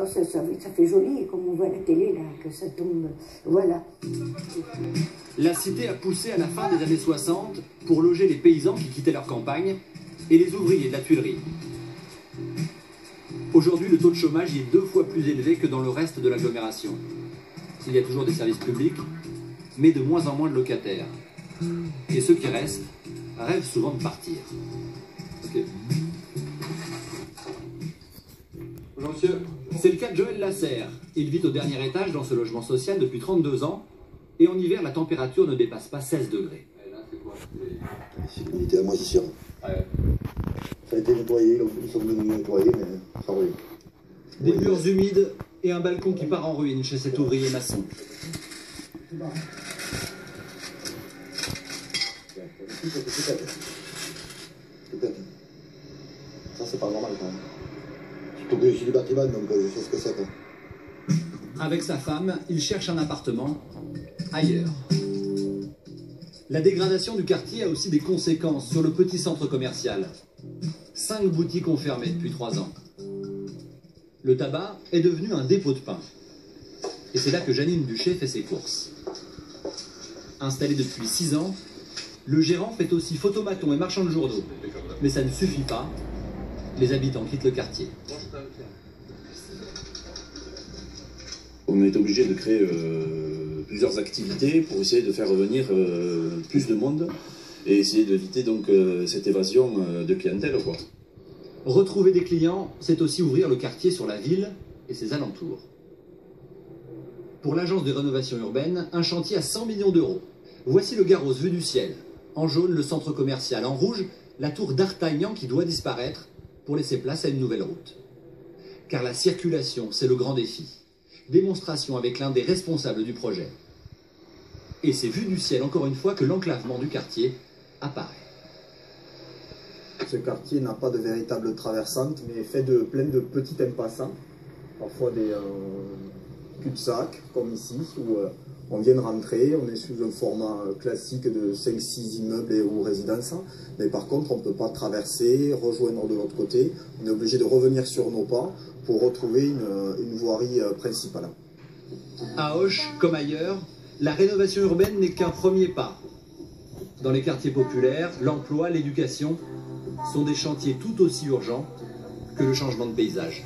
quand ça fait joli, comme on voit à la télé, là, que ça tombe. Voilà. La cité a poussé à la fin des années 60 pour loger les paysans qui quittaient leur campagne et les ouvriers de la tuilerie. Aujourd'hui, le taux de chômage y est 2 fois plus élevé que dans le reste de l'agglomération. Il y a toujours des services publics, mais de moins en moins de locataires. Et ceux qui restent rêvent souvent de partir. Okay. Bonjour monsieur. C'est le cas de Joël Lasserre. Il vit au dernier étage dans ce logement social depuis 32 ans. Et en hiver, la température ne dépasse pas 16 degrés. C'est l'unité à moisissure. Ouais. Ça a été nettoyé, ils sont venus nettoyer, mais ça roule. Des murs humides et un balcon qui part en ruine chez cet ouvrier maçon. Ça, c'est pas normal quand même. Surtout que je suis du bâtiment, donc je sais ce que c'est. Avec sa femme, il cherche un appartement ailleurs. La dégradation du quartier a aussi des conséquences sur le petit centre commercial. 5 boutiques ont fermé depuis 3 ans. Le tabac est devenu un dépôt de pain. Et c'est là que Janine Duché fait ses courses. Installé depuis 6 ans, le gérant fait aussi photomaton et marchand de journaux. Mais ça ne suffit pas. Les habitants quittent le quartier. On est obligé de créer plusieurs activités pour essayer de faire revenir plus de monde et essayer d'éviter donc cette évasion de clientèle, quoi. Retrouver des clients, c'est aussi ouvrir le quartier sur la ville et ses alentours. Pour l'agence de rénovation urbaine, un chantier à 100 millions d'euros. Voici le Garros vu du ciel. En jaune, le centre commercial. En rouge, la tour d'Artagnan qui doit disparaître pour laisser place à une nouvelle route. Car la circulation, c'est le grand défi. Démonstration avec l'un des responsables du projet. Et c'est vu du ciel, encore une fois, que l'enclavement du quartier apparaît. Ce quartier n'a pas de véritable traversante, mais est fait plein de petits impasses, parfois des cul-de-sac, comme ici, où on vient de rentrer, on est sous un format classique de 5-6 immeubles ou résidences, mais par contre on ne peut pas traverser, rejoindre de l'autre côté, on est obligé de revenir sur nos pas pour retrouver une voirie principale. À Auch, comme ailleurs, la rénovation urbaine n'est qu'un premier pas. Dans les quartiers populaires, l'emploi, l'éducation sont des chantiers tout aussi urgents que le changement de paysage.